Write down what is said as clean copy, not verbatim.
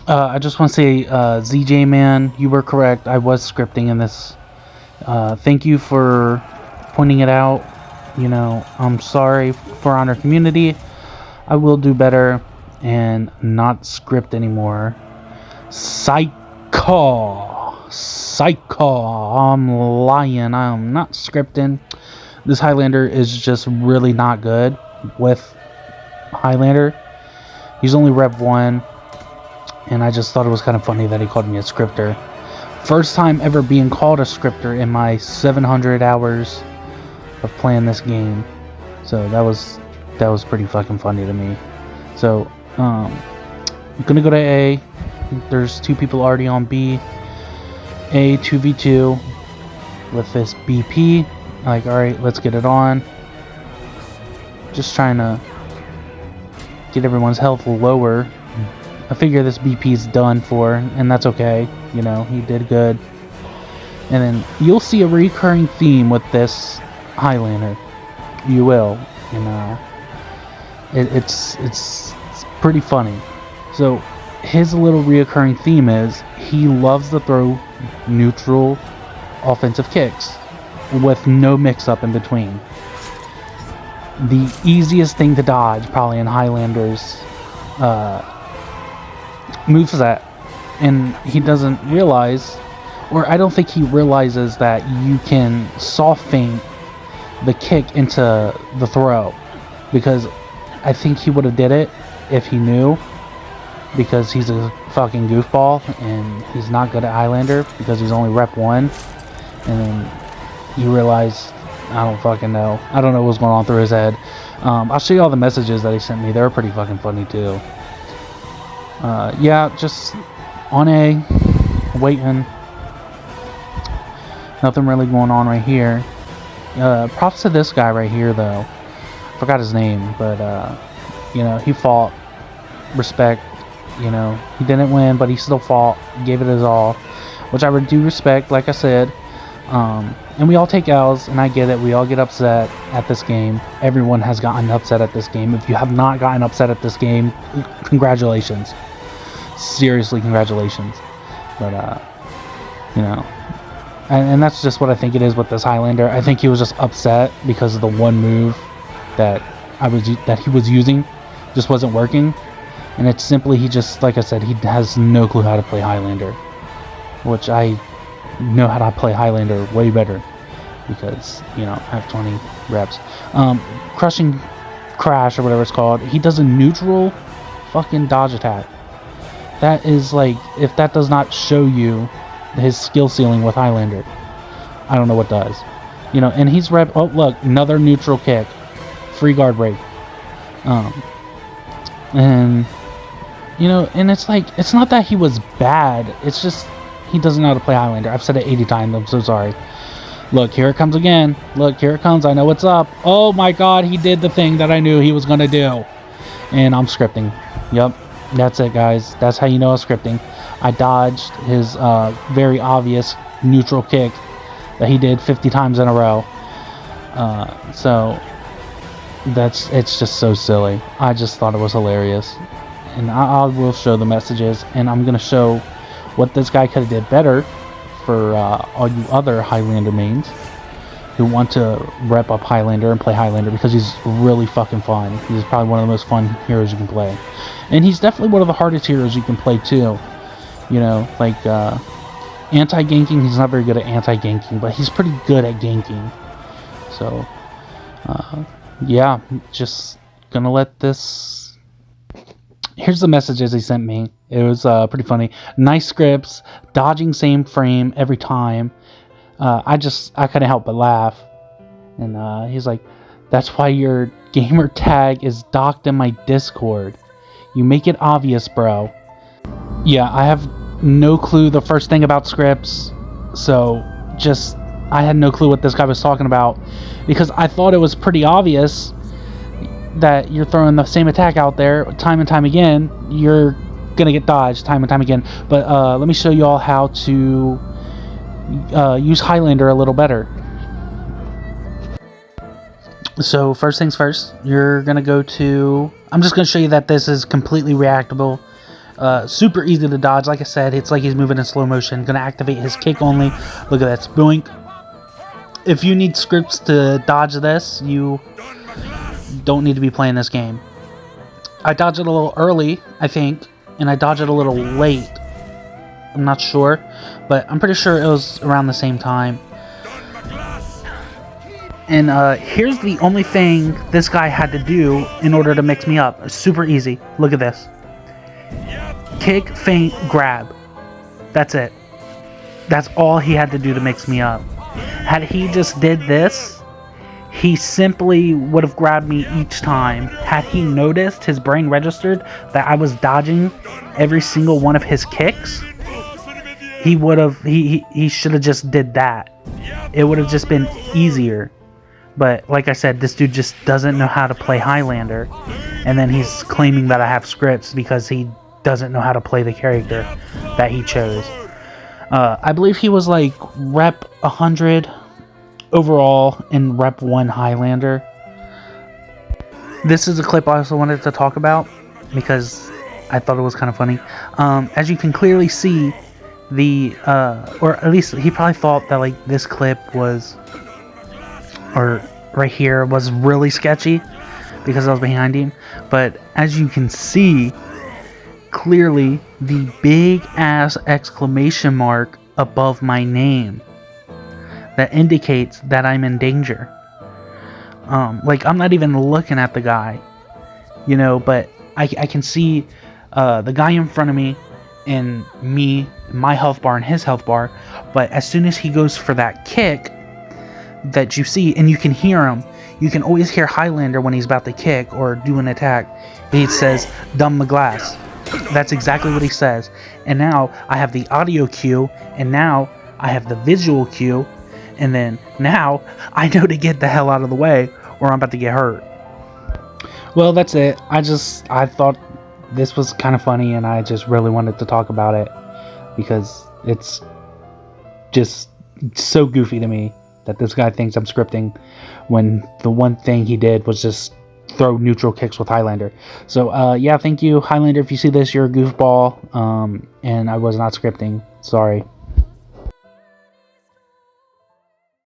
I just want to say, ZJ man, you were correct. I was scripting in this. Thank you for pointing it out. You know, I'm sorry for Honor Community. I will do better and not script anymore. Psycho. I'm lying. I'm not scripting. This Highlander is just really not good with Highlander. He's only Rep 1, and I just thought it was kind of funny that he called me a scripter. First time ever being called a scripter in my 700 hours of playing this game. So that was pretty fucking funny to me. So I'm gonna go to A. There's 2 people already on B. A 2v2 with this BP. Like, alright, let's get it on. Just trying to get everyone's health lower. I figure this BP's done for, and that's okay. You know, he did good. And then you'll see a recurring theme with this Highlander. You will. And it's pretty funny. So his little reoccurring theme is he loves to throw neutral offensive kicks with no mix-up in between. The easiest thing to dodge probably in Highlander's moveset, and he doesn't realize, or I don't think he realizes, that you can soft feint the kick into the throw, because I think he would have did it if he knew, because he's a fucking goofball and he's not good at Highlander because he's only Rep 1, and then you realize, I don't fucking know. I don't know what's going on through his head. I'll show you all the messages that he sent me. They were pretty fucking funny too. Yeah, just on A, waiting. Nothing really going on right here. Props to this guy right here though. Forgot his name, but you know, he fought. Respect. You know, he didn't win, but he still fought. Gave it his all, which I do respect. Like I said. And we all take L's, and I get it. We all get upset at this game. Everyone has gotten upset at this game. If you have not gotten upset at this game, congratulations. Seriously, congratulations. But, you know, and that's just what I think it is with this Highlander. I think he was just upset because of the one move that he was using just wasn't working. And it's simply, he just, like I said, he has no clue how to play Highlander, which I know how to play Highlander way better because, you know, I have 20 reps. Crushing Crash or whatever it's called, he does a neutral fucking dodge attack. That is like, if that does not show you his skill ceiling with Highlander, I don't know what does. You know, and he's rep. Oh, look, another neutral kick, free guard break. And you know, and it's like, it's not that he was bad. It's just he doesn't know how to play Highlander. I've said it 80 times. I'm so sorry. Look, here it comes again. Look, here it comes. I know what's up. Oh my god, he did the thing that I knew he was going to do. And I'm scripting. Yep, that's it, guys. That's how you know I'm scripting. I dodged his very obvious neutral kick that he did 50 times in a row. So it's just so silly. I just thought it was hilarious. And I will show the messages, and I'm going to show what this guy could have did better for all you other Highlander mains who want to rep up Highlander and play Highlander, because he's really fucking fun. He's probably one of the most fun heroes you can play. And he's definitely one of the hardest heroes you can play too. You know, like anti-ganking, he's not very good at anti-ganking, but he's pretty good at ganking. So, yeah, just gonna let this... Here's the messages he sent me. It was pretty funny. Nice scripts, dodging same frame every time. I couldn't help but laugh. And he's like, that's why your gamer tag is docked in my Discord. You make it obvious, bro. Yeah, I have no clue the first thing about scripts. So just, I had no clue what this guy was talking about, because I thought it was pretty obvious that you're throwing the same attack out there time and time again. You're gonna get dodged time and time again. But let me show you all how to use Highlander a little better. So first things first, you're gonna go to... I'm just gonna show you that this is completely reactable. Super easy to dodge. Like I said, it's like he's moving in slow motion. Gonna activate his kick only. Look at that. Boink. If you need scripts to dodge this, you don't need to be playing this game. I dodged it a little early, I think, and I dodged it a little late. I'm not sure, but I'm pretty sure it was around the same time. And here's the only thing this guy had to do in order to mix me up. Super easy. Look at this. Kick, feint, grab. That's it. That's all he had to do to mix me up. Had he just did this, he simply would have grabbed me each time. Had he noticed, his brain registered that I was dodging every single one of his kicks, he would have, he should have just did that. It would have just been easier. But like I said, this dude just doesn't know how to play Highlander, and then he's claiming that I have scripts because he doesn't know how to play the character that he chose. I believe he was like rep 100 overall in rep 1 Highlander. This is a clip I also wanted to talk about because I thought it was kind of funny. As you can clearly see, or at least he probably thought that like this clip was, or right here was really sketchy because I was behind him. But as you can see, clearly the big ass exclamation mark above my name that indicates that I'm in danger. Like I'm not even looking at the guy, you know, but I can see the guy in front of me and me, my health bar and his health bar. But as soon as he goes for that kick that you see, and you can hear him, you can always hear Highlander when he's about to kick or do an attack. He says, "Dumb the glass." That's exactly what he says. And now I have the audio cue, and now I have the visual cue, and then now I know to get the hell out of the way or I'm about to get hurt. Well, that's it. I thought this was kind of funny, and I just really wanted to talk about it because it's just so goofy to me that this guy thinks I'm scripting when the one thing he did was just throw neutral kicks with Highlander. So yeah, thank you, Highlander. If you see this, you're a goofball, and I was not scripting. Sorry.